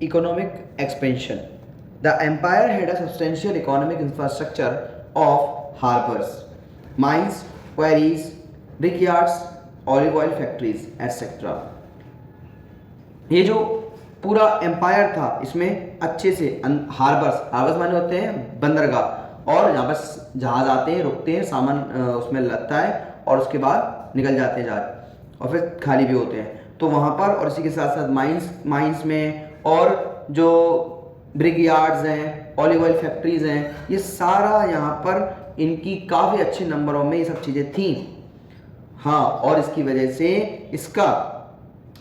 economic expansion. The empire had a substantial economic infrastructure of harbors, mines, quarries, brickyards, olive oil factories, etc. ये जो पूरा empire था इसमें अच्छे से हार्बर्स माने होते हैं बंदरगाह, और यहाँ पर जहाज आते हैं, रुकते हैं, सामान उसमें लगता है और उसके बाद निकल जाते हैं जहाज, और फिर खाली भी होते हैं तो वहाँ पर। और इसी के साथ साथ माइंस में, और जो ब्रिक यार्ड्स हैं, ऑलिव ऑयल फैक्ट्रीज हैं, ये सारा यहाँ पर इनकी काफ़ी अच्छे नंबरों में ये सब चीज़ें थी। हाँ, और इसकी वजह से इसका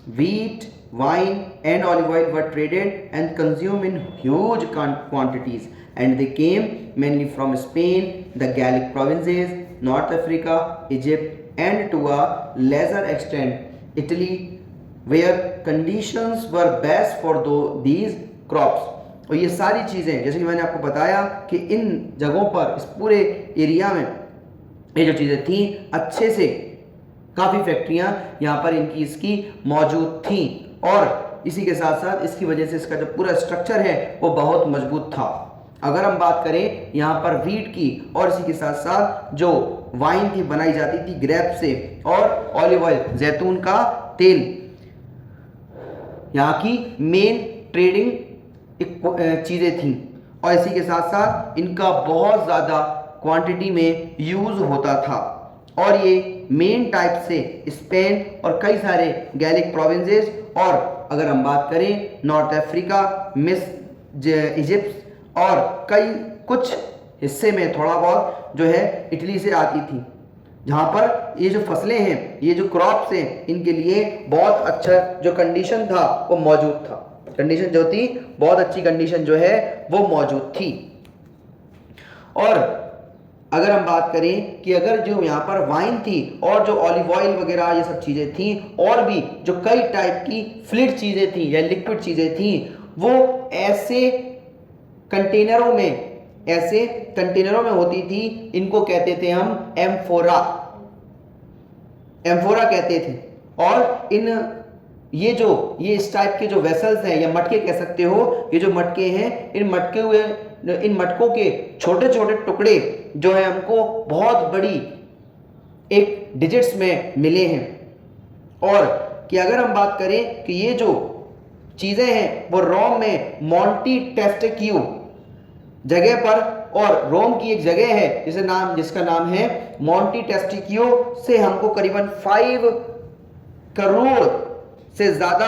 wheat, wine and olive oil were traded and consumed in huge quantities, and they came mainly from Spain, the Gallic provinces, North Africa, Egypt, and to a lesser extent Italy, where conditions were best for these crops. और ये सारी चीज़ें जैसे कि मैंने आपको बताया कि इन जगहों पर, इस पूरे एरिया में ये जो चीज़ें थी, अच्छे से काफ़ी फैक्ट्रियाँ यहाँ पर इसकी मौजूद थी, और इसी के साथ साथ इसकी वजह से इसका जो पूरा स्ट्रक्चर है वो बहुत मजबूत था। अगर हम बात करें यहाँ पर वीट की, और इसी के साथ साथ जो वाइन की बनाई जाती थी ग्रेप से, और ऑलिव ऑयल, जैतून का तेल, यहाँ की मेन ट्रेडिंग चीज़ें थी, और इसी के साथ साथ इनका बहुत ज़्यादा क्वांटिटी में यूज़ होता था। और ये मेन टाइप से स्पेन और कई सारे गैलिक प्रोविंसेस, और अगर हम बात करें नॉर्थ अफ्रीका, इजिप्ट और कई कुछ हिस्से में थोड़ा बहुत जो है इटली से आती थी, जहाँ पर ये जो फसलें हैं, ये जो क्रॉप्स हैं, इनके लिए बहुत अच्छा जो कंडीशन था वो मौजूद था। कंडीशन जो थी, बहुत अच्छी कंडीशन जो है वो मौजूद थी। और अगर हम बात करें कि अगर जो यहाँ पर वाइन थी और जो ऑलिव ऑयल वगैरह ये सब चीज़ें थी, और भी जो कई टाइप की फ्लूइड चीज़ें थी या लिक्विड चीज़ें थी, वो ऐसे कंटेनरों में होती थी। इनको कहते थे हम एम्फोरा कहते थे। और ये इस टाइप के जो वेसल्स हैं या मटके कह सकते हो, ये जो मटके हैं, इन मटकों के छोटे छोटे टुकड़े जो है हमको बहुत बड़ी एक डिजिट्स में मिले हैं। और कि अगर हम बात करें कि ये जो चीज़ें हैं वो रोम में मॉन्टी टेस्टिक्यू जगह पर, और रोम की एक जगह है जिसका नाम है मॉन्टी टेस्टिक्यू से हमको करीबन 5 करोड़ से ज़्यादा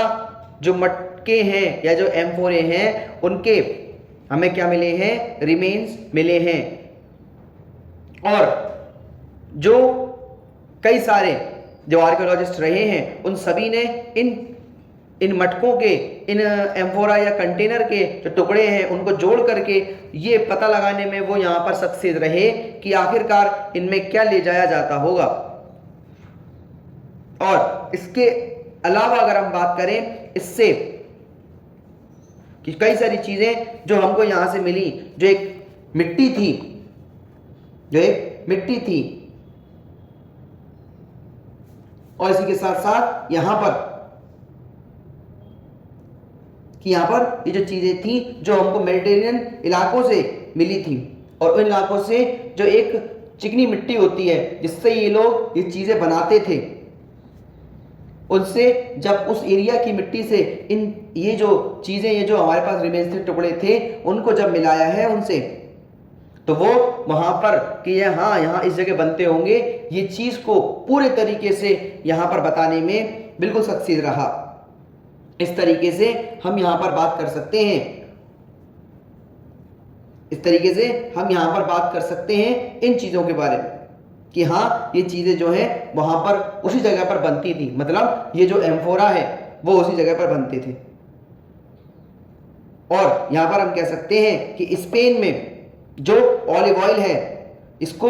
जो मटके हैं या जो एम्फोरे हैं, उनके हमें क्या मिले हैं, रिमेन्स मिले हैं। और जो कई सारे जो आर्कियोलॉजिस्ट रहे हैं, उन सभी ने इन मटकों के, इन एम्फोरा या कंटेनर के जो टुकड़े हैं उनको जोड़ करके ये पता लगाने में वो यहाँ पर सक्सेस रहे कि आखिरकार इनमें क्या ले जाया जाता होगा। और इसके अलावा अगर हम बात करें इससे कि कई सारी चीजें जो हमको यहां से मिली, जो एक मिट्टी थी, और इसी के साथ साथ यहां पर ये जो चीजें थी जो हमको मेडिटेरियन इलाकों से मिली थी, और उन इलाकों से जो एक चिकनी मिट्टी होती है जिससे ये लोग ये चीजें बनाते थे, उनसे जब उस एरिया की मिट्टी से ये जो चीजें, ये जो हमारे पास रिमेन्स थे, टुकड़े थे, उनको जब मिलाया है उनसे, तो वो वहां पर कि यहाँ इस जगह बनते होंगे, ये चीज को पूरे तरीके से यहां पर बताने में बिल्कुल सक्सेस रहा। इस तरीके से हम यहां पर बात कर सकते हैं, इन चीजों के बारे में कि हाँ, ये चीजें जो हैं वहां पर उसी जगह पर बनती थी, मतलब ये जो एम्फोरा है वो उसी जगह पर बनते थे। और यहां पर हम कह सकते हैं कि स्पेन में जो ऑलिव ऑयल है, इसको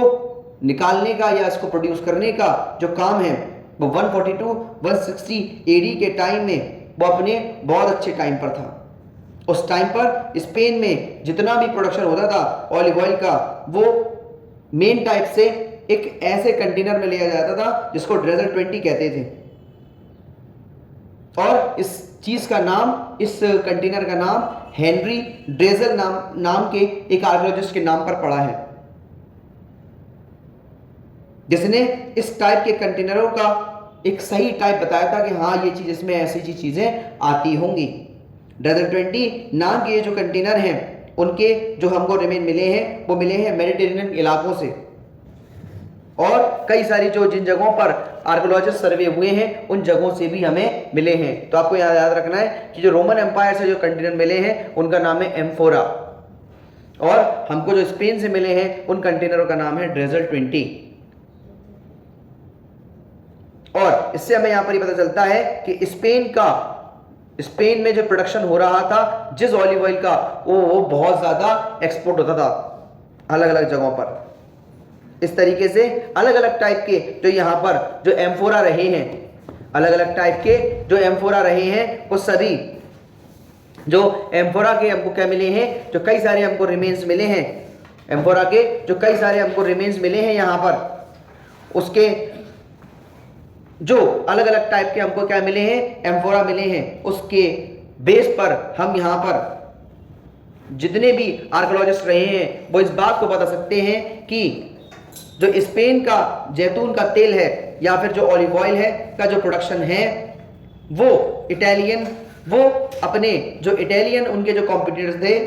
निकालने का या इसको प्रोड्यूस करने का जो काम है वो 142-160 एडी के टाइम में वो अपने बहुत अच्छे टाइम पर था। उस टाइम पर स्पेन में जितना भी प्रोडक्शन होता था ऑलिव ऑयल का, वो मेन टाइप से एक ऐसे कंटेनर में लिया जाता था जिसको ड्रेजर 20 कहते थे। और इस चीज का नाम, इस कंटेनर का नाम हेनरी ड्रेजल नाम के एक आर्कियोलॉजिस्ट के नाम पर पड़ा है, जिसने इस टाइप के कंटेनरों का एक सही टाइप बताया था कि हाँ ये चीज, इसमें ऐसी चीजें आती होंगी। ड्रेजल 20 नाम के जो कंटेनर हैं उनके जो हमको रिमेन मिले हैं वो मिले हैं मेडिटेरेनियन इलाकों से, और कई सारी जो जिन जगहों पर आर्कियोलॉजिस्ट सर्वे हुए हैं उन जगहों से भी हमें मिले हैं। तो आपको याद रखना है कि जो रोमन एम्पायर से जो कंटेनर मिले हैं उनका नाम है एम्फोरा, और हमको जो स्पेन से मिले हैं उन कंटेनरों का नाम है ड्रेजल 20। और इससे हमें यहां पर ये पता चलता है कि स्पेन में जो प्रोडक्शन हो रहा था जिस ऑलिव ऑयल का, वो बहुत ज्यादा एक्सपोर्ट होता था अलग अलग जगहों पर। इस तरीके से अलग अलग टाइप के जो यहां पर जो एम्फोरा रहे हैं, अलग अलग टाइप के जो एम्फोरा रहे हैं, वो सभी जो एम्फोरा के हमको क्या मिले हैं, जो कई सारे हमको रिमेन्स मिले हैं, एम्फोरा के जो कई सारे हमको रिमेन्स मिले हैं यहां पर, उसके जो अलग अलग टाइप के हमको क्या मिले हैं, एम्फोरा मिले हैं, उसके बेस पर हम यहां पर जितने भी आर्कियोलॉजिस्ट रहे हैं वो इस बात को बता सकते हैं कि जो स्पेन का जैतून का तेल है या फिर जो ऑलिव ऑयल है का जो प्रोडक्शन है वो अपने जो इटालियन उनके जो कॉम्पिटिटर्स थे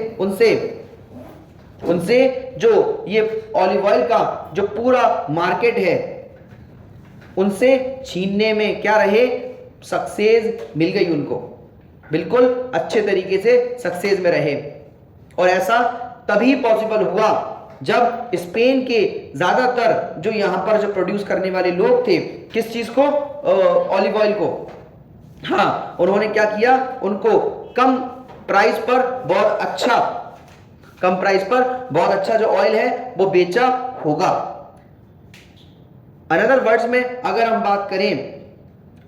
उनसे जो ये ऑलिव ऑयल का जो पूरा मार्केट है उनसे छीनने में क्या रहे, सक्सेस मिल गई उनको, बिल्कुल अच्छे तरीके से सक्सेस में रहे। और ऐसा तभी पॉसिबल हुआ जब स्पेन के ज्यादातर जो यहां पर जो प्रोड्यूस करने वाले लोग थे, किस चीज को, ऑलिव ऑयल को, हाँ उन्होंने क्या किया, उनको कम प्राइस पर बहुत अच्छा जो ऑयल है वो बेचा होगा। अनदर वर्ड्स में अगर हम बात करें,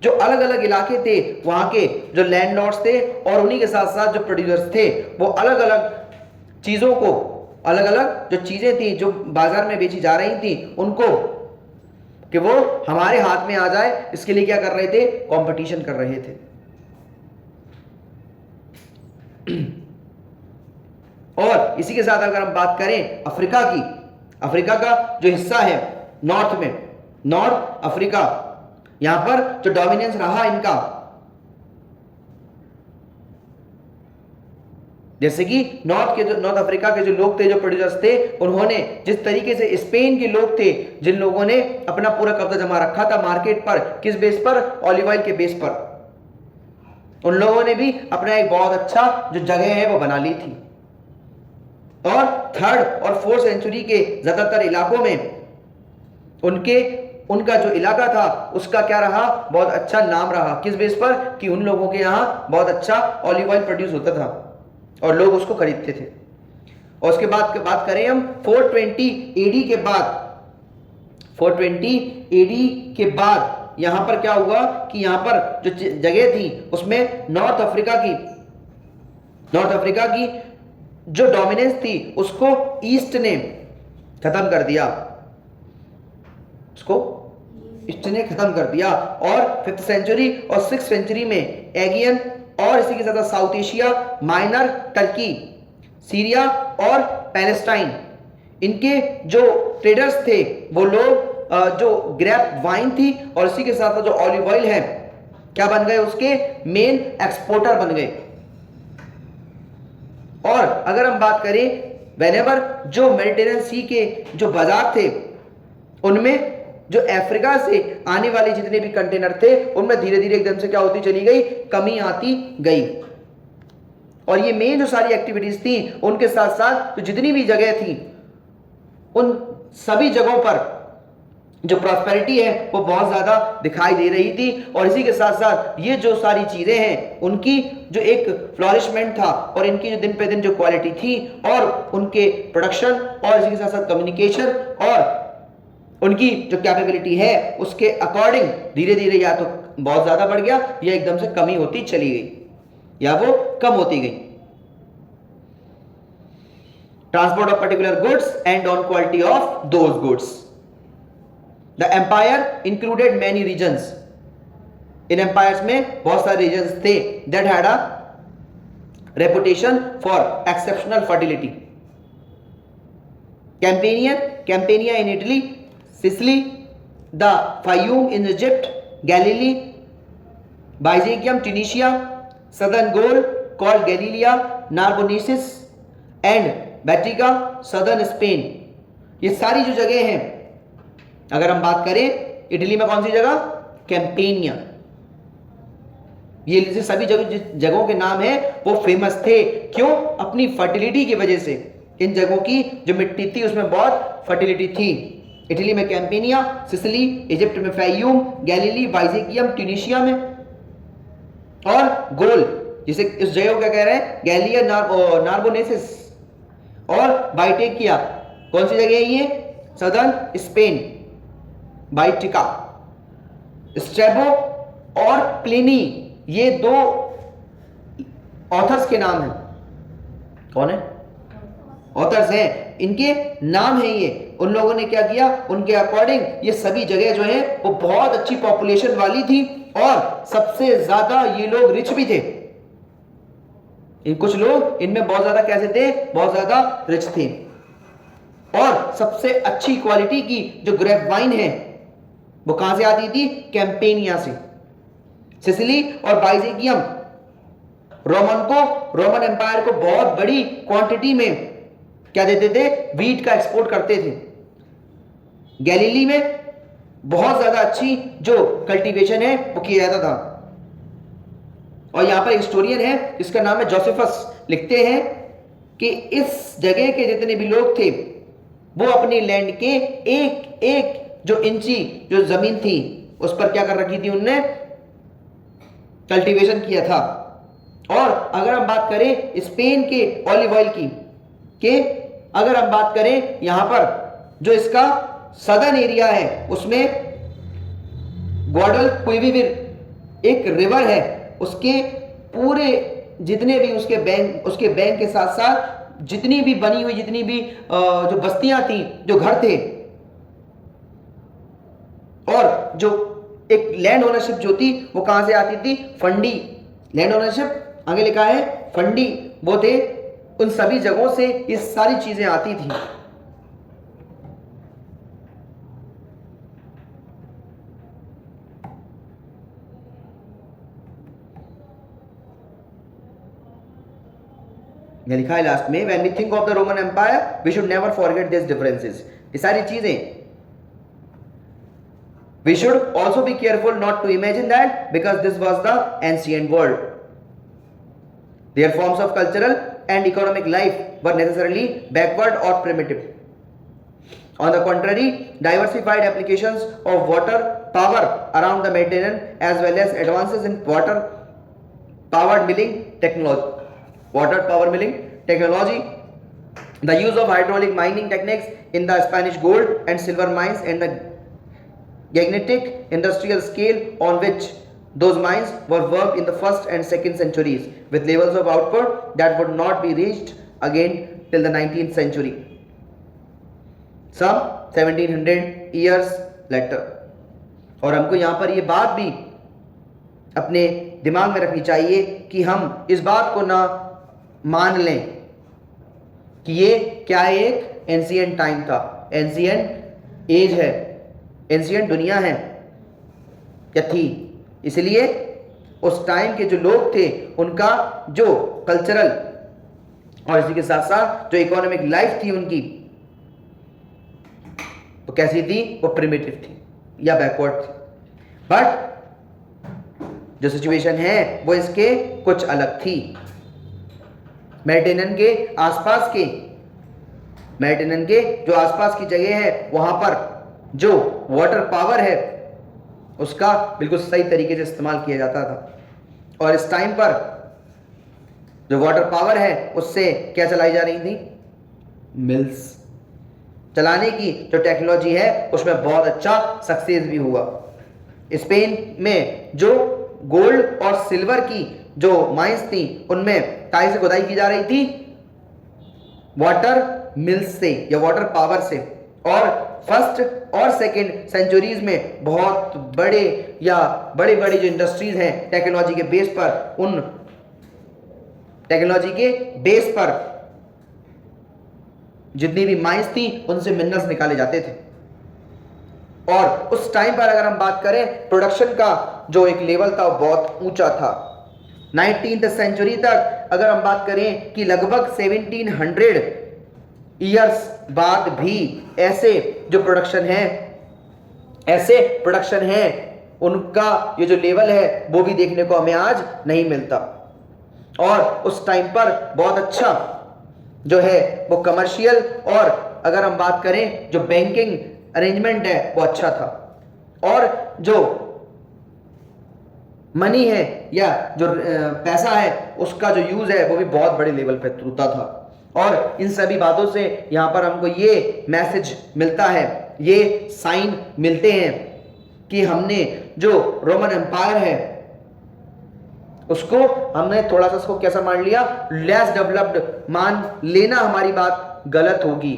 जो अलग अलग इलाके थे वहां के जो लैंडलॉर्ड्स थे और उन्हीं के साथ साथ जो प्रोड्यूसर्स थे वो अलग अलग चीजों को, अलग अलग जो चीजें थी जो बाजार में बेची जा रही थी उनको कि वो हमारे हाथ में आ जाए, इसके लिए क्या कर रहे थे, कंपटीशन कर रहे थे। और इसी के साथ अगर हम बात करें अफ्रीका की, अफ्रीका का जो हिस्सा है नॉर्थ अफ्रीका, यहां पर जो डोमिनेंस रहा इनका, जैसे कि नॉर्थ अफ्रीका के जो लोग थे, जो प्रोड्यूसर्स थे, उन्होंने जिस तरीके से स्पेन के लोग थे जिन लोगों ने अपना पूरा कब्जा जमा रखा था मार्केट पर, किस बेस पर, ऑलिव ऑयल के बेस पर, उन लोगों ने भी अपना एक बहुत अच्छा जो जगह है वो बना ली थी। और 3rd और 4th सेंचुरी के ज्यादातर इलाकों में उनका जो इलाका था उसका क्या रहा, बहुत अच्छा नाम रहा, किस बेस पर, कि उन लोगों के यहां बहुत अच्छा ऑलिव ऑयल प्रोड्यूस होता था और लोग उसको खरीदते थे। और उसके बाद बात करें हम 420 एडी के बाद, 420 एडी के बाद यहां पर क्या हुआ कि यहां पर जो जगह थी उसमें नॉर्थ अफ्रीका की जो डोमिनेंस थी उसको ईस्ट ने खत्म कर दिया, और 5th सेंचुरी और 6th सेंचुरी में एगियन और इसी के साथ south Asia, minor Turkey, Syria और पैलेस्टाइन, इनके जो ट्रेडर्स थे वो लोग जो ग्रेप वाइन थी और इसी के साथ जो ऑलिव ऑयल है क्या बन गए, उसके मेन एक्सपोर्टर बन गए। और अगर हम बात करें वेनेवर जो मेडिटेरियन सी के जो बाजार थे उनमें जो अफ्रीका से आने वाले जितने भी कंटेनर थे उनमें धीरे धीरे एकदम से क्या होती चली गई, कमी आती गई। और ये मेन जो सारी एक्टिविटीज थी उनके साथ साथ तो जितनी भी जगह थी उन सभी जगहों पर जो प्रॉस्पेरिटी है वो बहुत ज्यादा दिखाई दे रही थी। और इसी के साथ साथ ये जो सारी चीजें हैं उनकी जो एक फ्लॉरिशमेंट था और इनकी जो दिन पे दिन जो क्वालिटी थी और उनके प्रोडक्शन और इसी के साथ साथ कम्युनिकेशन और उनकी जो कैपेबिलिटी है उसके अकॉर्डिंग धीरे धीरे या तो बहुत ज्यादा बढ़ गया या एकदम से कमी होती चली गई या वो कम होती गई। Transport of particular goods and on quality of those goods. The empire included many regions. इन एम्पायर्स में बहुत सारे रीजन्स थे that had a reputation for exceptional fertility. Campania in Italy, Sicily, the Fayum in Egypt, Galilee, Byzacium Tunisia, southern Gaul called Gallia, Narbonensis and Baetica, southern Spain. ये सारी जो जगह हैं, अगर हम बात करें इटली में कौन सी जगह, कैंपेनिया, ये सभी जगहों के नाम है वो फेमस थे। क्यों? अपनी फर्टिलिटी की वजह से। इन जगहों की जो मिट्टी थी उसमें बहुत फर्टिलिटी थी। इटली में कैंपेनिया, सिसिली, इजिप्ट में फायूम, गैलीली, बाइजेकियम ट्यूनिशिया में, और गोल जिसे इस जगह को क्या कह रहे हैं, गैलिया नार्बोनेसिस, और बाइटेकिया कौन सी जगह है ये, सदर्न स्पेन, बाइटिका। स्ट्रेबो और प्लिनी ये दो ऑथर्स के नाम हैं। कौन है? ऑथर्स हैं, इनके नाम है ये। उन लोगों ने क्या किया, उनके अकॉर्डिंग ये सभी जगह जो है वो बहुत अच्छी पॉपुलेशन वाली थी और सबसे ज्यादा ये लोग रिच भी थे। कुछ लोग इनमें बहुत ज्यादा कैसे थे, बहुत ज्यादा रिच थे। और सबसे अच्छी क्वालिटी की जो ग्रेप वाइन है वो कहां से आती थी, कैंपेनिया से। सिसिली और बाइजेकियम रोमन एम्पायर को बहुत बड़ी क्वांटिटी में क्या देते थे, वीट का एक्सपोर्ट करते थे। गैलीली में बहुत ज्यादा अच्छी जो कल्टीवेशन है वो किया जाता था। और यहां पर एक हिस्टोरियन है जिसका नाम है जोसेफस, लिखते हैं कि इस जगह के जितने भी लोग थे वो अपनी लैंड के एक एक जो इंची जो जमीन थी उस पर क्या कर रखी थी, उनने कल्टीवेशन किया था। और अगर हम बात करें स्पेन के ऑलिव ऑयल की अगर हम बात करें यहां पर जो इसका सदर्न एरिया है उसमें ग्वाडलक्विविर एक रिवर है, उसके पूरे जितने भी उसके बैंक के साथ साथ जितनी भी बनी हुई जितनी भी जो बस्तियां थी, जो घर थे, और जो एक लैंड ओनरशिप जो थी वो कहां से आती थी, फंडी। लैंड ओनरशिप आगे लिखा है फंडी, वो थे। उन सभी जगहों से ये सारी चीजें आती थी। लिखा है लास्ट में, when we think of the Roman Empire we should never forget this differences. ये सारी चीजें we should also be careful not to imagine that because this was the ancient world their forms of cultural and economic life were necessarily backward or primitive. On the contrary, diversified applications of water power around the Mediterranean as well as advances in water powered milling technology, the use of hydraulic mining techniques in the Spanish gold and silver mines and the gigantic industrial scale on which those mines were worked in the first and second centuries with levels of output that would not be reached again till the 19th century, some 1700 years later. और हमको यहाँ पर ये बात भी अपने दिमाग में रखनी चाहिए कि हम इस बात को ना मान लें कि ये क्या एक एंशिएंट टाइम था, एंशिएंट एज है, एंशिएंट दुनिया है क्या थी। इसलिए उस टाइम के जो लोग थे उनका जो कल्चरल और इसी के साथ साथ जो इकोनॉमिक लाइफ थी उनकी वो कैसी थी, वो प्रिमिटिव थी या बैकवर्ड थी। बट जो सिचुएशन है वो इसके कुछ अलग थी। मेडिटेरेनियन के जो आसपास की जगह है वहां पर जो वाटर पावर है उसका बिल्कुल सही तरीके से इस्तेमाल किया जाता था। और इस टाइम पर जो वाटर पावर है उससे क्या चलाई जा रही थी, मिल्स चलाने की जो टेक्नोलॉजी है उसमें बहुत अच्छा सक्सेस भी हुआ। स्पेन में जो गोल्ड और सिल्वर की जो माइंस थी उनमें काय से खुदाई की जा रही थी, वाटर मिल्स से या वाटर पावर से। और फर्स्ट और सेकेंड सेंचुरीज में बहुत बड़े या बड़े बड़े जो इंडस्ट्रीज हैं टेक्नोलॉजी के बेस पर, उन टेक्नोलॉजी के बेस पर जितनी भी माइंस थी उनसे मिनरल्स निकाले जाते थे। और उस टाइम पर अगर हम बात करें प्रोडक्शन का जो एक लेवल था वो बहुत ऊंचा था। 19th सेंचुरी तक अगर हम बात करें कि लगभग 1700 ईयर्स बाद भी ऐसे प्रोडक्शन है उनका ये जो लेवल है वो भी देखने को हमें आज नहीं मिलता। और उस टाइम पर बहुत अच्छा जो है वो कमर्शियल और अगर हम बात करें जो बैंकिंग अरेंजमेंट है वो अच्छा था, और जो मनी है या जो पैसा है उसका जो यूज है वो भी बहुत बड़े लेवल पे होता था। और इन सभी बातों से यहां पर हमको ये मैसेज मिलता है, ये साइन मिलते हैं कि हमने जो रोमन एम्पायर है उसको हमने थोड़ा सा उसको कैसा मान लिया, लेस डेवलप्ड मान लेना हमारी बात गलत होगी।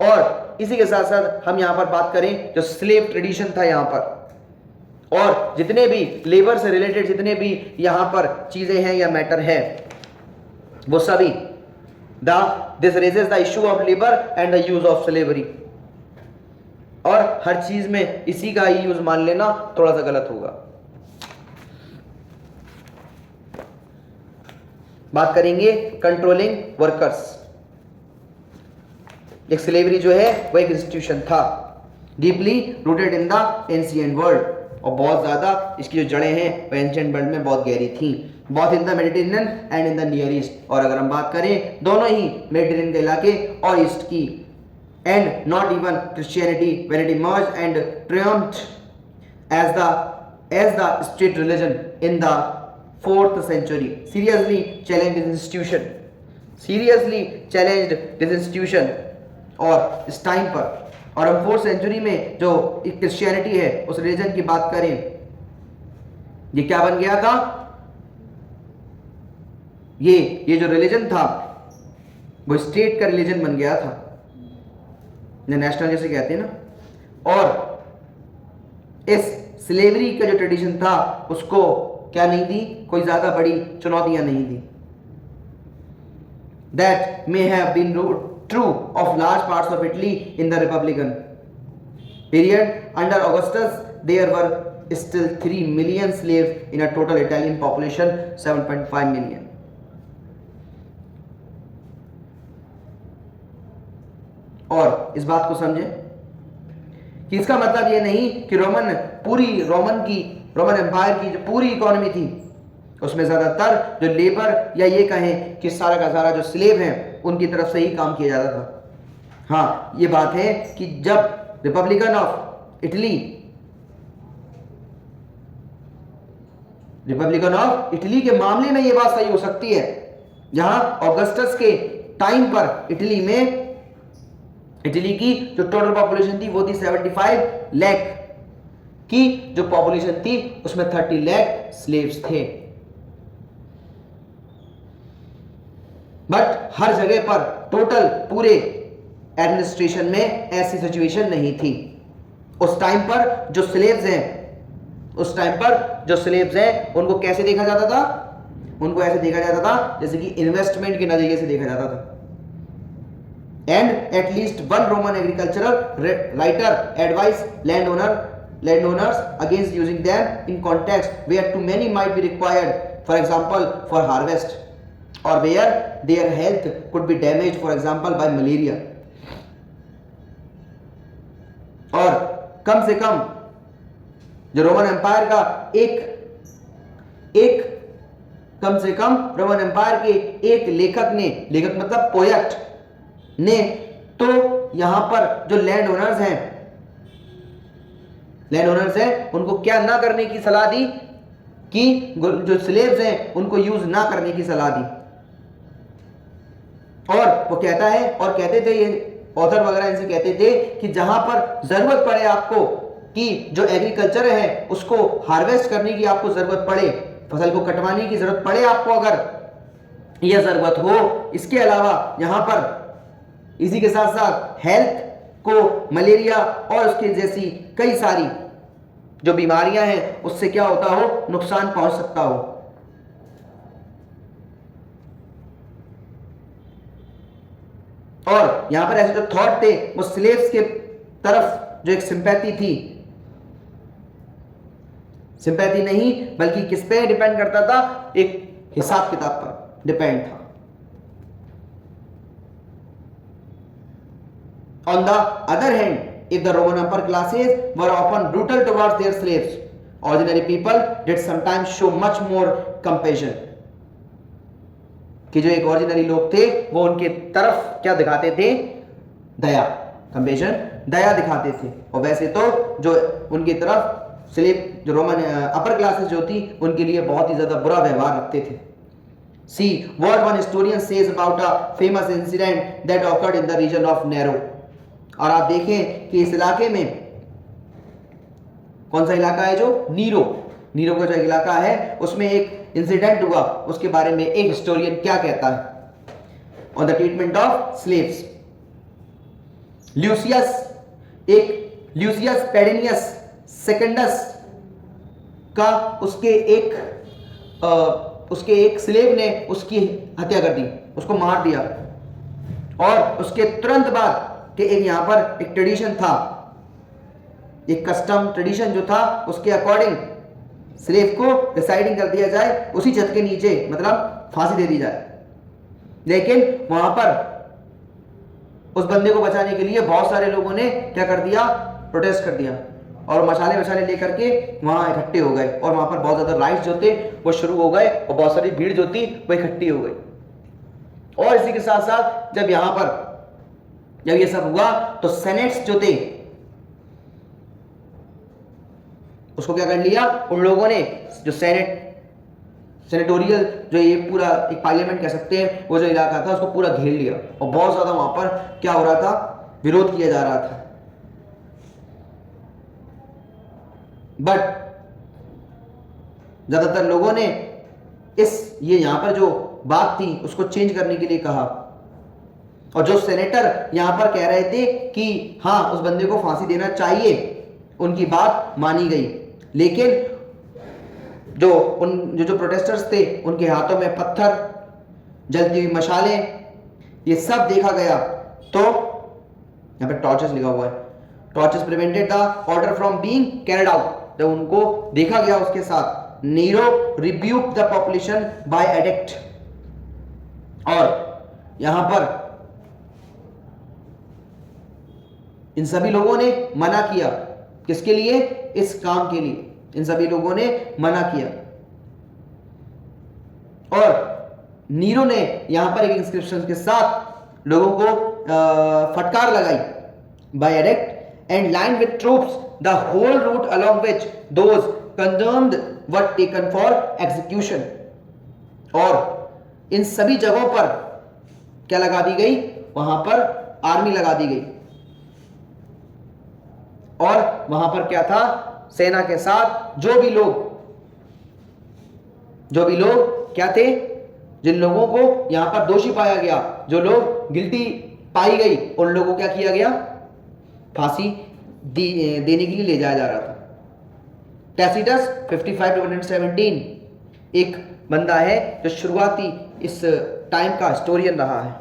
और इसी के साथ साथ हम यहां पर बात करें जो स्लेव ट्रेडिशन था यहां पर, और जितने भी लेबर से रिलेटेड जितने भी यहां पर चीजें हैं या मैटर है वो सभी this raises the issue of labour and the use of slavery. और हर चीज में इसी का ही यूज मान लेना थोड़ा सा गलत होगा। बात करेंगे कंट्रोलिंग वर्कर्स। एक स्लेवरी जो है वो एक इंस्टीट्यूशन था deeply rooted in the ancient world, और बहुत ज्यादा इसकी जो जड़ें हैं वो एंशिएंट वर्ल्ड में बहुत गहरी थी, बहुत in the Mediterranean and in the near east. और अगर हम बात करें दोनों ही मेडिटेरेनियन के इलाके और ईस्ट की, and not even Christianity when it emerged and triumphed as the state religion in the 4th century, seriously challenged this institution। और इस टाइम पर, और हम 4th सेंचुरी में जो क्रिश्चियनिटी है उस रिलीजन की बात करें, ये क्या बन गया था, ये जो रिलीजन था वो स्टेट का रिलीजन बन गया था, नेशनल जैसे कहते हैं ना। और इस स्लेवरी का जो ट्रेडिशन था उसको क्या नहीं दी, कोई ज्यादा बड़ी चुनौतियां नहीं दी। That may have been true of large parts of Italy in the Republican period. Under Augustus, there were still 3 million slaves in a total Italian population 7.5 million. और इस बात को समझें कि इसका मतलब ये नहीं कि रोमन एम्पायर की जो पूरी इकोनॉमी थी उसमें ज्यादातर जो लेबर या ये कहें कि सारा का सारा जो स्लेव हैं उनकी तरफ से ही काम किया जाता था। हाँ, ये बात है कि जब रिपब्लिक ऑफ इटली के मामले में ये बात सही हो सकती है, जहां ऑगस्टस के टाइम पर इटली की जो टोटल पॉपुलेशन थी वो थी 75 लाख की जो पॉपुलेशन थी उसमें 30 लाख स्लेव्स थे। बट हर जगह पर टोटल पूरे एडमिनिस्ट्रेशन में ऐसी सिचुएशन नहीं थी। उस टाइम पर जो स्लेव्स हैं उनको कैसे देखा जाता था, उनको ऐसे देखा जाता था जैसे कि इन्वेस्टमेंट के नजरिए से देखा जाता था। And at least one Roman agricultural writer advice landowners against using them in context where too many might be required, for example for harvest, or where their health could be damaged, for example by malaria। और कम से कम जो Roman empire का कम से कम Roman empire के एक लेखक मतलब poet ने तो यहां पर जो लैंड ओनर्स हैं उनको क्या ना करने की सलाह दी कि जो स्लेव्स हैं उनको यूज ना करने की सलाह दी। और वो कहता है और कहते थे, ये ऑथर वगैरह इनसे कहते थे कि जहां पर जरूरत पड़े आपको कि जो एग्रीकल्चर है उसको हार्वेस्ट करने की आपको जरूरत पड़े, फसल को कटवाने की जरूरत पड़े आपको, अगर यह जरूरत हो, इसके अलावा यहां पर इसी के साथ साथ हेल्थ को मलेरिया और उसके जैसी कई सारी जो बीमारियां हैं उससे क्या होता हो, नुकसान पहुंच सकता हो। और यहां पर ऐसे जो थॉट थे वो स्लेव्स के तरफ जो एक सिंपैथी थी, सिंपैथी नहीं बल्कि किस पे डिपेंड करता था, एक हिसाब किताब पर डिपेंड था। On the other hand, if the Roman upper classes were often brutal towards their slaves, ordinary people did sometimes show much more compassion. कि जो एक ऑर्डिनरी लोग थे वो उनके तरफ क्या दिखाते थे, दया, कंपेशन, दया दिखाते थे। और वैसे तो जो उनकी तरफ स्लेव जो रोमन अपर क्लासेस जो थी उनके लिए बहुत ही ज्यादा बुरा व्यवहार रखते थे। See what one historian says about a famous incident that occurred in the region of Nero. और आप देखें कि इस इलाके में, कौन सा इलाका है, जो नीरो का जो इलाका है उसमें एक इंसिडेंट हुआ, उसके बारे में एक हिस्टोरियन क्या कहता है। On the treatment of slaves, Lucius Pedanius Secundus का उसके एक स्लेव ने उसकी हत्या कर दी, उसको मार दिया। और उसके तुरंत बाद कि एक यहां पर एक ट्रेडिशन था, एक कस्टम ट्रेडिशन जो था, उसके अकॉर्डिंग स्लेव को डिसाइडिंग कर दिया जाए उसी छत के नीचे, मतलब फांसी दे दी जाए। लेकिन वहां पर उस बंदे को बचाने के लिए बहुत सारे लोगों ने क्या कर दिया, प्रोटेस्ट कर दिया और मशाले लेकर के वहां इकट्ठे हो गए। और वहां पर बहुत ज्यादा राइट्स जो थे वो शुरू हो गए और बहुत सारी भीड़ जो थी वो इकट्ठी हो गई। और इसी के साथ साथ जब ये सब हुआ तो सेनेट्स जो थे उसको क्या कर लिया, उन लोगों ने जो सेनेटोरियल जो ये पूरा एक पार्लियामेंट कह सकते हैं वो जो इलाका था उसको पूरा घेर लिया और बहुत ज्यादा वहां पर क्या हो रहा था, विरोध किया जा रहा था। बट ज्यादातर लोगों ने ये यहां पर जो बात थी उसको चेंज करने के लिए कहा। और जो सेनेटर यहां पर कह रहे थे कि हाँ उस बंदे को फांसी देना चाहिए, उनकी बात मानी गई। लेकिन जो प्रोटेस्टर्स थे उनके हाथों में पत्थर, जलती हुई मशालें, ये सब देखा गया। तो यहां पर टॉर्चेस लिखा हुआ है, torches prevented the order from being carried out. जब उनको देखा गया उसके साथ, Nero rebuke the population by edict. और यहां पर इन सभी लोगों ने मना किया, किसके लिए, इस काम के लिए इन सभी लोगों ने मना किया। और नीरो ने यहां पर एक इंस्क्रिप्शन के साथ लोगों को फटकार लगाई, by edict and line with troops the whole route along which those condemned were taken for execution. और इन सभी जगहों पर क्या लगा दी गई, वहां पर आर्मी लगा दी गई। और वहां पर क्या था, सेना के साथ जो भी लोग क्या थे, जिन लोगों को यहां पर दोषी पाया गया, जो लोग गिल्टी पाई गई, उन लोगों को क्या किया गया, फांसी देने के लिए ले जाया जा रहा था। टैसिटस 55-117 एक बंदा है जो शुरुआती इस टाइम का हिस्टोरियन रहा है।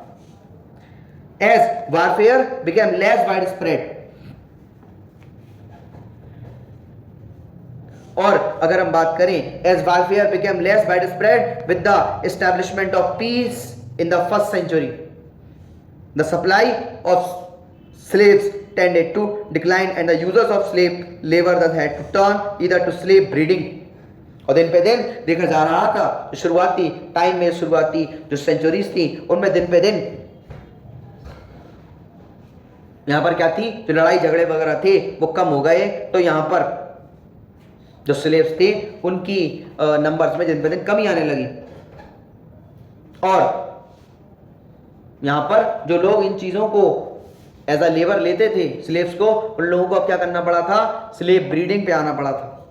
As warfare became less wide spread, और अगर हम बात करें as warfare became less wide spread with the establishment of peace in the first century, the supply of slaves tended to decline and the users of slave labor thus had to turn either to slave breeding। और दिन पे दिन देखा जा रहा था, शुरुआती time में, शुरुआती जो सेंचुरीज थी उनमें दिन पे दिन यहां पर क्या थी, जो लड़ाई झगड़े वगैरह थे वो कम हो गए। तो यहां पर जो स्लेव्स थे उनकी नंबर्स में दिन पे दिन कमी आने लगी। और यहां पर जो लोग इन चीजों को एज अ लेबर लेते थे, स्लेव्स को, उन लोगों को अब क्या करना पड़ा था, स्लेव ब्रीडिंग पे आना पड़ा था।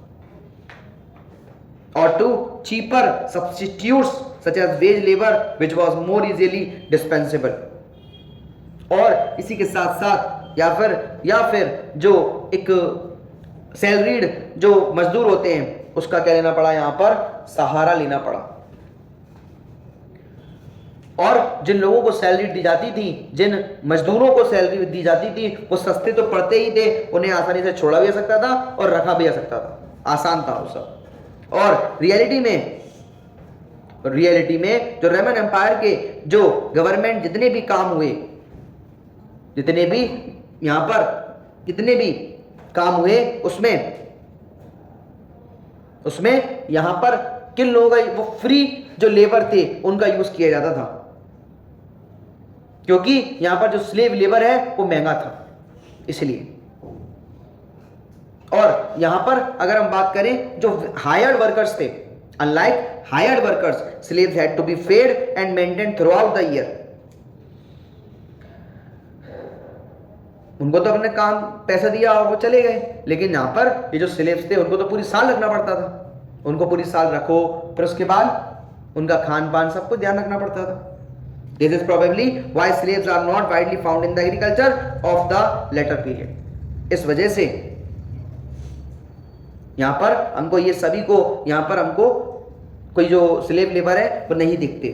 और to cheaper substitutes such as wage labour which was more easily dispensable. और इसी के साथ साथ या फिर जो एक सैलरीड जो मजदूर होते हैं उसका क्या लेना पड़ा, यहां पर सहारा लेना पड़ा। और जिन लोगों को सैलरी दी जाती थी, जिन मजदूरों को सैलरी दी जाती थी, वो सस्ते तो पड़ते ही थे, उन्हें आसानी से छोड़ा भी जा सकता था और रखा भी जा सकता था, आसान था वो सब। और रियलिटी में जो रोमन एम्पायर के जो गवर्नमेंट जितने भी काम हुए, जितने भी यहां पर जितने भी काम हुए, उसमें यहां पर किन लोगों का, वो फ्री जो लेबर थे उनका यूज किया जाता था, क्योंकि यहां पर जो स्लेव लेबर है वो महंगा था इसलिए। और यहां पर अगर हम बात करें जो हायर्ड वर्कर्स थे, unlike hired workers, slaves had to be fed and maintained throughout the year. उनको तो अपने काम पैसा दिया और वो चले गए, लेकिन यहां पर ये जो स्लेव्स थे उनको तो पूरी साल रखना पड़ता था, उनको पूरी साल रखो, फिर उसके बाद उनका खान पान सब कुछ ध्यान रखना पड़ता था। This is probably why slaves are not widely found in the agriculture of the later period। इस वजह से यहां पर हमको ये सभी को, यहां पर हमको कोई जो स्लेव लेबर है वो नहीं दिखते,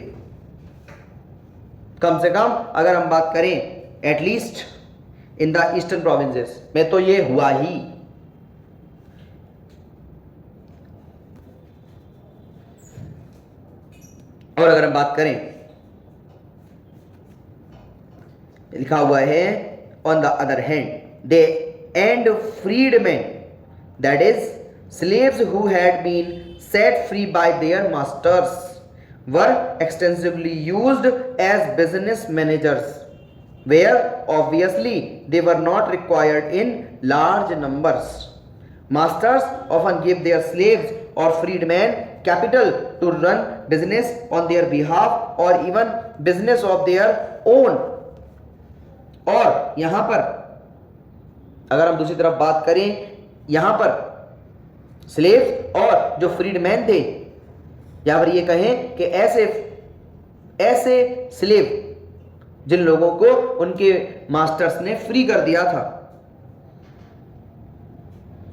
कम से कम अगर हम बात करें at least in the eastern provinces में तो ये हुआ ही। और अगर हम बात करें, लिखा हुआ है on the other hand they and freedmen, that is slaves who had been set free by their masters were extensively used as business managers, where obviously they were not required in large numbers. Masters often give their slaves or freedmen capital to run business on their behalf or even business of their own। और यहां पर अगर हम दूसरी तरफ बात करें, यहां पर स्लेव और जो फ्रीडमैन थे, या फिर ये कहें कि ऐसे स्लेव जिन लोगों को उनके मास्टर्स ने फ्री कर दिया था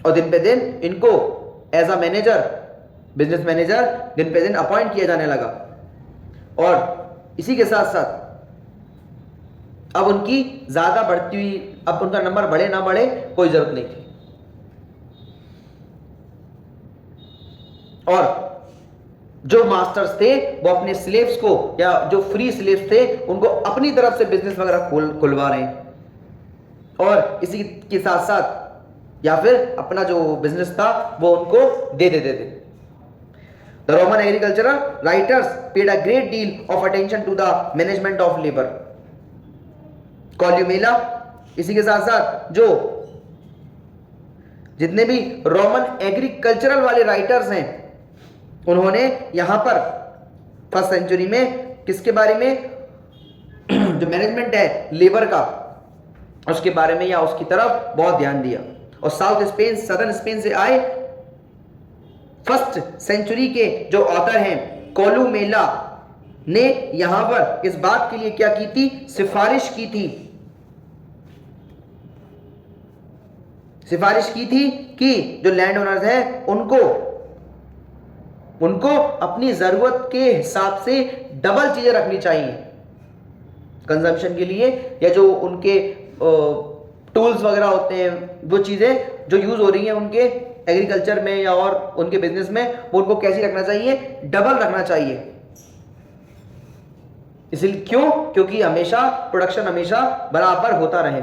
और दिन पे दिन इनको as a manager, business manager दिन पे दिन अपॉइंट किया जाने लगा। और इसी के साथ साथ अब उनकी ज्यादा बढ़ती हुई, अब उनका नंबर बढ़े ना बढ़े कोई जरूरत नहीं थी। और जो मास्टर्स थे वो अपने स्लेव्स को, या जो फ्री स्लेव्स थे उनको अपनी तरफ से बिजनेस वगैरह खुलवा रहे हैं, और इसी के साथ साथ या फिर अपना जो बिजनेस था वो उनको दे देते थे। The Roman agricultural writers paid a great deal of attention to the management of labour. Columella, इसी के साथ साथ जो जितने भी रोमन एग्रीकल्चरल वाले राइटर्स हैं, उन्होंने यहां पर फर्स्ट सेंचुरी में किसके बारे में, जो मैनेजमेंट है लेबर का, उसके बारे में या उसकी तरफ बहुत ध्यान दिया। और साउथ स्पेन, सदर्न स्पेन से आए फर्स्ट सेंचुरी के जो ऑथर हैं कोलुमेला ने यहां पर इस बात के लिए क्या की थी, सिफारिश की थी कि जो लैंड ओनर्स हैं उनको अपनी जरूरत के हिसाब से डबल चीजें रखनी चाहिए कंजम्पशन के लिए, या जो उनके टूल्स वगैरह होते हैं, वो चीजें जो यूज हो रही हैं उनके एग्रीकल्चर में या और उनके बिजनेस में, वो उनको कैसी रखना चाहिए, डबल रखना चाहिए। इसलिए क्यों, क्योंकि हमेशा प्रोडक्शन हमेशा बराबर होता रहे,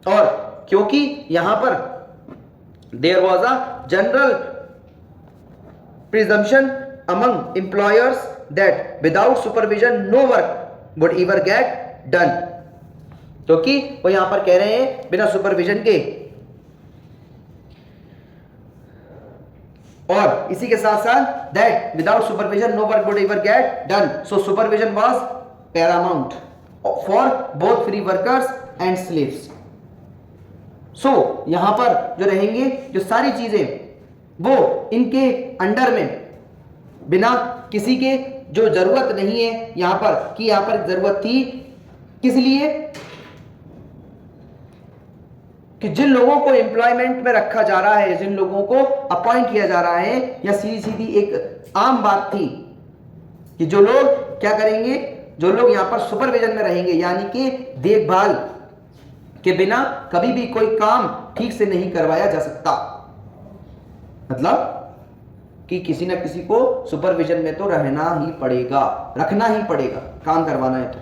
और क्योंकि यहां पर there was a general presumption among employers that without supervision no work would ever get done. क्योंकि वो यहां पर कह रहे हैं बिना सुपरविजन के, और इसी के साथ साथ that without supervision no work would ever get done, so supervision was paramount for both free workers and slaves. So यहां पर जो रहेंगे जो सारी चीजें वो इनके अंडर में बिना किसी के जो जरूरत नहीं है यहां पर, कि यहां पर जरूरत थी किस लिए, कि जिन लोगों को एम्प्लॉयमेंट में रखा जा रहा है, जिन लोगों को अपॉइंट किया जा रहा है, या सीधी सीधी एक आम बात थी कि जो लोग क्या करेंगे, जो लोग यहां पर सुपरविजन में रहेंगे, यानी कि देखभाल के बिना कभी भी कोई काम ठीक से नहीं करवाया जा सकता। मतलब कि किसी ना किसी को सुपरविजन में तो रहना ही पड़ेगा, रखना ही पड़ेगा, काम करवाना है तो।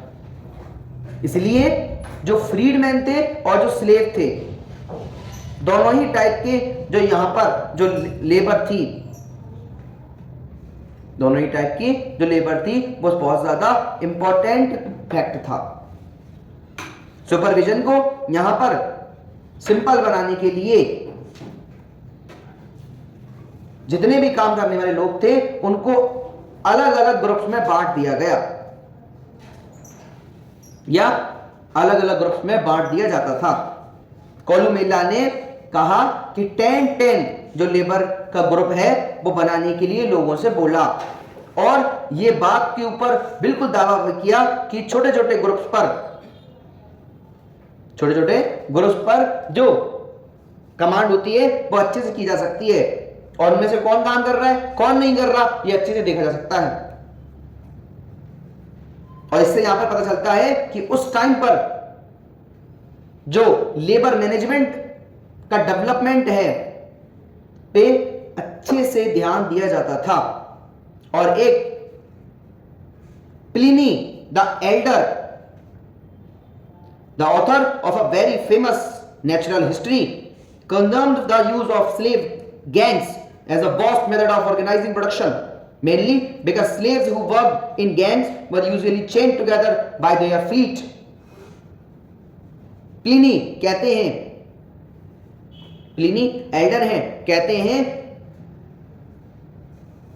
इसलिए जो फ्रीडमैन थे और जो स्लेव थे, दोनों ही टाइप के जो यहां पर जो लेबर थी, दोनों ही टाइप की जो लेबर थी, वो बहुत ज्यादा इंपॉर्टेंट फैक्ट था। सुपरविजन को यहां पर सिंपल बनाने के लिए जितने भी काम करने वाले लोग थे उनको अलग अलग ग्रुप्स में बांट दिया गया, या अलग अलग ग्रुप्स में बांट दिया जाता था। कोलुमेला ने कहा कि 10-10 जो लेबर का ग्रुप है वो बनाने के लिए लोगों से बोला, और ये बात के ऊपर बिल्कुल दावा किया कि छोटे छोटे ग्रुप्स पर जो कमांड होती है वो अच्छे से की जा सकती है, और उनमें से कौन काम कर रहा है कौन नहीं कर रहा ये अच्छे से देखा जा सकता है। और इससे यहां पर पता चलता है कि उस टाइम पर जो लेबर मैनेजमेंट का डेवलपमेंट है पे अच्छे से ध्यान दिया जाता था। और एक Pliny the Elder, the author of a very famous natural history, condemned the use of slave gangs as a vast method of organizing production, mainly because slaves who worked in gangs were usually chained together by their feet. Pliny कहते हैं, Pliny Elder हैं, कहते हैं,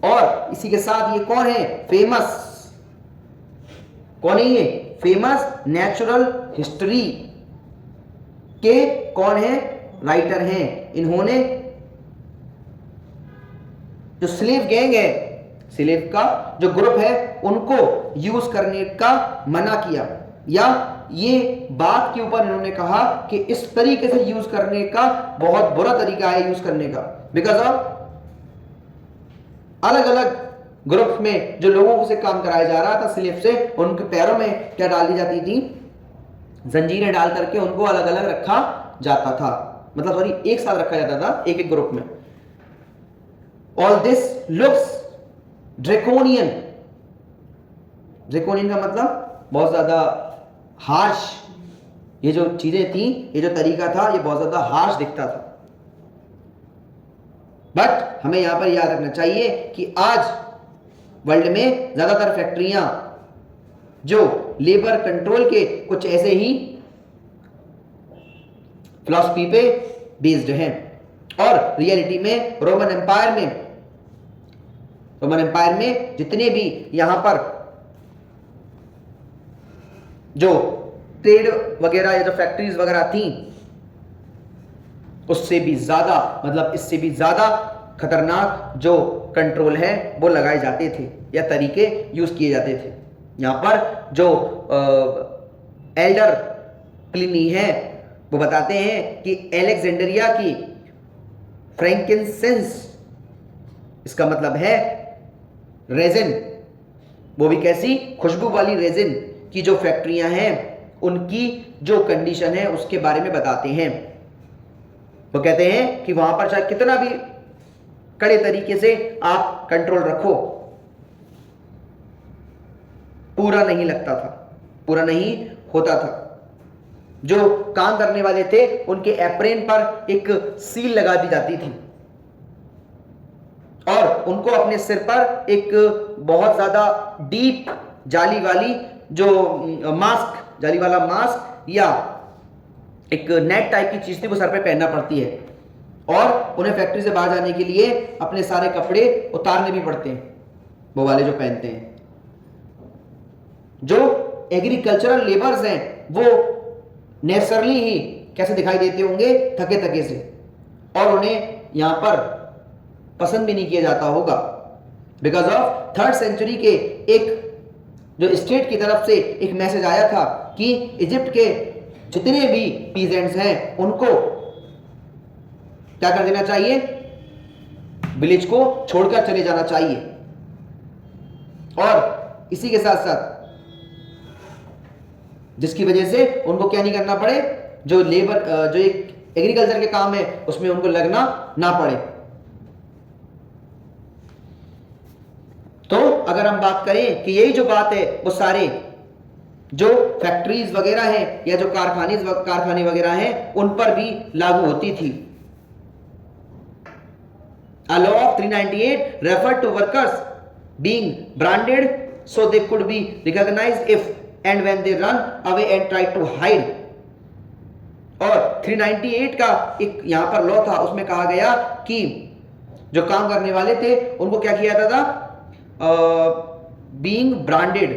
और इसी के साथ ये कौन है, फेमस, कौन है ये, फेमस नेचुरल हिस्ट्री के कौन है, राइटर हैं। इन्होंने जो स्लेव गैंग है, स्लेव का जो ग्रुप है, उनको यूज करने का मना किया, या ये बात के ऊपर इन्होंने कहा कि इस तरीके से यूज करने का बहुत बुरा तरीका है यूज करने का, बिकॉज ऑफ अलग अलग ग्रुप में जो लोगों से काम कराया जा रहा था स्लेव से, उनके पैरों में क्या डाल दी जाती थी, जंजीरें डाल करके उनको अलग अलग रखा जाता था, मतलब सॉरी एक साथ रखा जाता था एक एक ग्रुप में। All this looks draconian, draconian का मतलब बहुत ज्यादा हार्श, ये जो चीजें थी, ये जो तरीका था, ये बहुत ज्यादा हार्श दिखता था। बट हमें यहां पर याद रखना चाहिए कि आज वर्ल्ड में ज्यादातर फैक्ट्रियां जो लेबर कंट्रोल के कुछ ऐसे ही फिलॉसफी पे बेस्ड हैं, और रियलिटी में रोमन एम्पायर में जितने भी यहां पर जो ट्रेड वगैरह या जो फैक्ट्रीज वगैरह थी, उससे भी ज्यादा, मतलब इससे भी ज्यादा खतरनाक जो कंट्रोल है वो लगाए जाते थे या तरीके यूज किए जाते थे। यहां पर जो एल्डर प्लिनी है वो बताते हैं कि एलेक्जेंड्रिया की फ्रैंकिनसेंस, इसका मतलब है रेजिन, वो भी कैसी, खुशबू वाली रेजिन की जो फैक्ट्रियां हैं उनकी जो कंडीशन है उसके बारे में बताते हैं। वो कहते हैं कि वहां पर चाहे कितना भी कड़े तरीके से आप कंट्रोल रखो, पूरा नहीं लगता था, पूरा नहीं होता था। जो काम करने वाले थे उनके एप्रेन पर एक सील लगा दी जाती थी, और उनको अपने सिर पर एक बहुत ज्यादा डीप जाली वाली जो मास्क, जाली वाला मास्क या एक नेट टाइप की चीज थी वो सर पे पहनना पड़ती है, और उन्हें फैक्ट्री से बाहर जाने के लिए अपने सारे कपड़े उतारने भी पड़ते हैं, वो वाले जो पहनते हैं। जो एग्रीकल्चरल लेबर्स हैं वो नेचुरली ही कैसे दिखाई देते होंगे, थके थके से, और उन्हें यहां पर पसंद भी नहीं किया जाता होगा। बिकॉज ऑफ थर्ड सेंचुरी के एक जो स्टेट की तरफ से एक मैसेज आया था कि इजिप्ट के जितने भी पीजेंट्स हैं उनको क्या कर देना चाहिए, विलेज को छोड़कर चले जाना चाहिए। और इसी के साथ साथ जिसकी वजह से उनको क्या नहीं करना पड़े, जो लेबर जो एक एग्रीकल्चर के काम है उसमें उनको लगना ना पड़े। तो अगर हम बात करें कि यही जो बात है वो सारे जो फैक्ट्रीज वगैरह हैं या जो कारखाने वगैरह हैं उन पर भी लागू होती थी। A law of 398 referred to workers being branded so they could be recognized if and when they run away and try to hide। और 398 का एक यहां पर लॉ था, उसमें कहा गया कि जो काम करने वाले थे उनको क्या किया जाता था, बीइंग ब्रांडेड।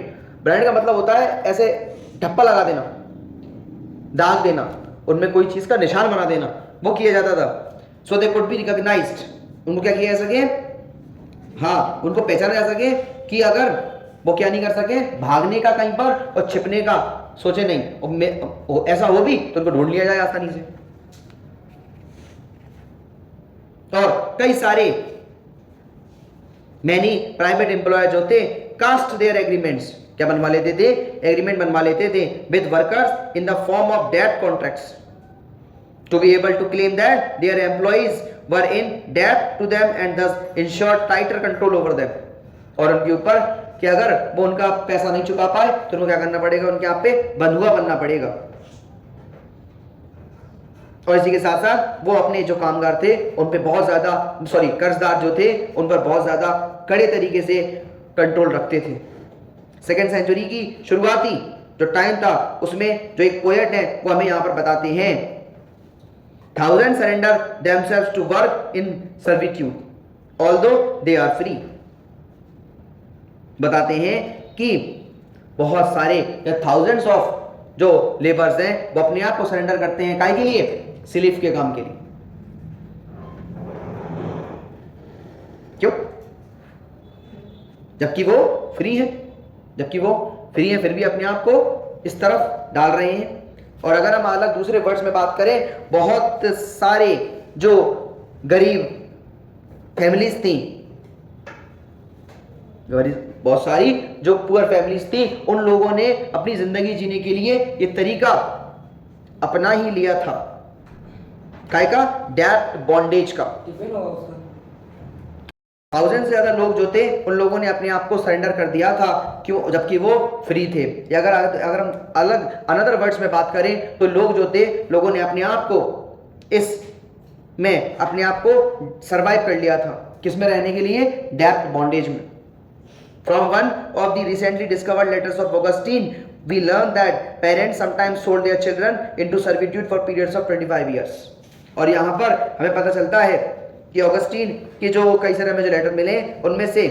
ब्रांड का मतलब होता है ऐसे ठप्पा लगा देना, दाग देना, उनमें कोई चीज का निशान बना देना, वो किया जाता था। सो दे कुड बी रिकॉग्नाइज्ड, उनको क्या किया जा सके, हाँ उनको पहचाना जा सके कि अगर वो क्या नहीं कर सके, भागने का कहीं पर और छिपने का सोचे नहीं, और ऐसा हो भी तो उनको ढूंढ लिया जाए आसानी से। और कई सारे मैनी प्राइवेट एम्प्लॉयर जो थे कास्ट देयर एग्रीमेंट्स, क्या बनवा लेते थे, एग्रीमेंट बनवा लेते थे with workers in the form of debt contracts to be able to claim that their employees were in debt to them and thus ensure tighter control over them. और उनके ऊपर कि अगर वो उनका पैसा नहीं चुका पाए तो उनको क्या करना पड़ेगा, उनके यहाँ पे बंधुआ बनना पड़ेगा। और इसी के साथ साथ वो अपने जो कामगार थे उन पे बहुत ज्यादा कर्जदार जो थे उन पर बहुत ज्यादा कड़े तरीके से कंट्रोल रखते थे। सेकेंड सेंचुरी की शुरुआती जो टाइम था उसमें जो एक पोएट है वो हमें यहां पर बताते हैं, thousands surrender themselves to work in servitude although they are free। बताते हैं कि बहुत सारे या थाउजेंड्स ऑफ जो लेबर्स हैं वो अपने आप को सरेंडर करते हैं, काहे के लिए, स्लीव के काम के लिए। क्यों, जबकि वो फ्री है, फिर भी अपने आप को इस तरफ डाल रहे हैं। और अगर हम अलग दूसरे वर्ड्स में बात करें, बहुत सारे जो गरीब फैमिलीज थी, बहुत सारी जो पुअर फैमिलीज थी, उन लोगों ने अपनी जिंदगी जीने के लिए ये तरीका अपना ही लिया था, काय का, डेट बॉन्डेज का। थाउजेंड से ज्यादा लोग जो थे उन लोगों ने अपने आप को सरेंडर कर दिया था, क्यों, जबकि वो फ्री थे। या अगर हम अलग अनदर वर्ड्स में बात करें तो लोग जो थे, लोगों ने अपने आप को इसमें अपने आप को सरवाइव कर लिया था, किसमें रहने के लिए, डेट बॉन्डेज में। From one of the recently discovered letters of Augustine, we learn that parents sometimes sold their children into servitude for periods of 25 years। और यहाँ पर हमें पता चलता है कि ऑगस्टीन के जो कई सारे हमें जो लेटर मिले उनमें से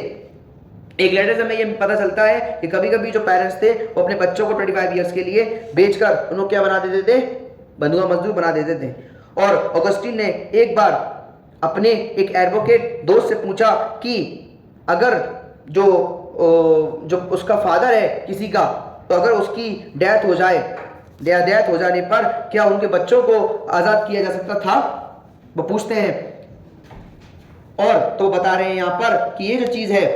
एक लेटर से हमें ये पता चलता है कि कभी कभी जो पेरेंट्स थे वो अपने बच्चों को 25 इयर्स के लिए बेचकर उनको क्या बना देते थे, बंधुआ मजदूर बना देते थे। और ऑगस्टीन ने एक बार अपने एक एडवोकेट दोस्त से पूछा कि अगर जो उसका फादर है किसी का, तो अगर उसकी डेथ हो जाए या डेथ हो जाने पर क्या उनके बच्चों को आजाद किया जा सकता था, वो पूछते हैं। और तो बता रहे हैं यहाँ पर कि ये जो चीज है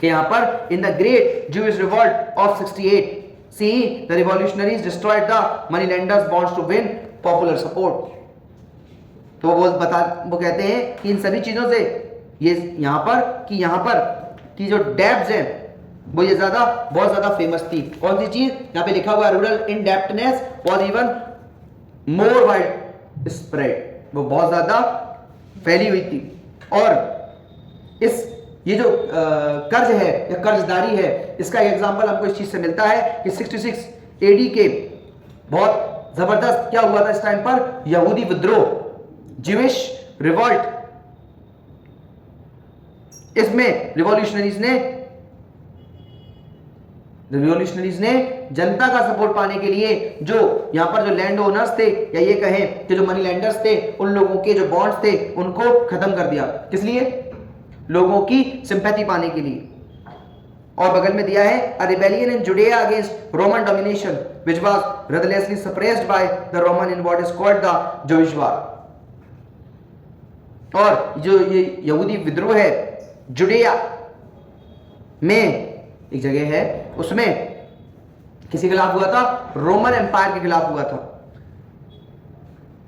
कि यहाँ पर in the great Jewish revolt of 68 C the revolutionaries destroyed the money lenders bonds to win popular support. तो वो कहते हैं कि इन सभी चीजों से ये यहाँ पर कि जो डेब्स हैं वो ये बहुत ज्यादा फेमस थी। कौन सी चीज, यहाँ पे लिखा हुआ rural इनडेप्टनेस was even more wide spread, वो बहुत ज्यादा फैली हुई थी। और ये जो कर्ज है या कर्जदारी है, इसका एग्जांपल हमको इस चीज से मिलता है कि 66 एडी के बहुत जबरदस्त क्या हुआ था इस टाइम पर, यहूदी विद्रोह, ज्यूइश रिवॉल्ट। इसमें रिवॉल्यूशनरीज ने जनता का सपोर्ट पाने के लिए जो यहां पर जो लैंड ओनर्स थे या ये कहें कि जो मनी लैंडर्स थे, उन लोगों के जो बॉन्ड्स थे उनको खत्म कर दिया। किस लिए, लोगों की सिंपैथी पाने के लिए। और बगल में दिया है a rebellion in Judea against Roman domination which was ruthlessly suppressed by the Roman in what is called the Jewish war. और जो ये यहूदी विद्रोह है जुडिया में एक जगह है, उसमें किसी के खिलाफ हुआ था? रोमन एम्पायर के खिलाफ हुआ था,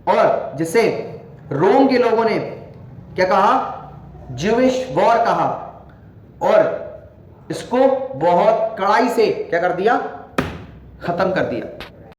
और जिससे रोम के लोगों ने क्या कहा? ज्यूइश वॉर कहा, और इसको बहुत कड़ाई से क्या कर दिया? खत्म कर दिया।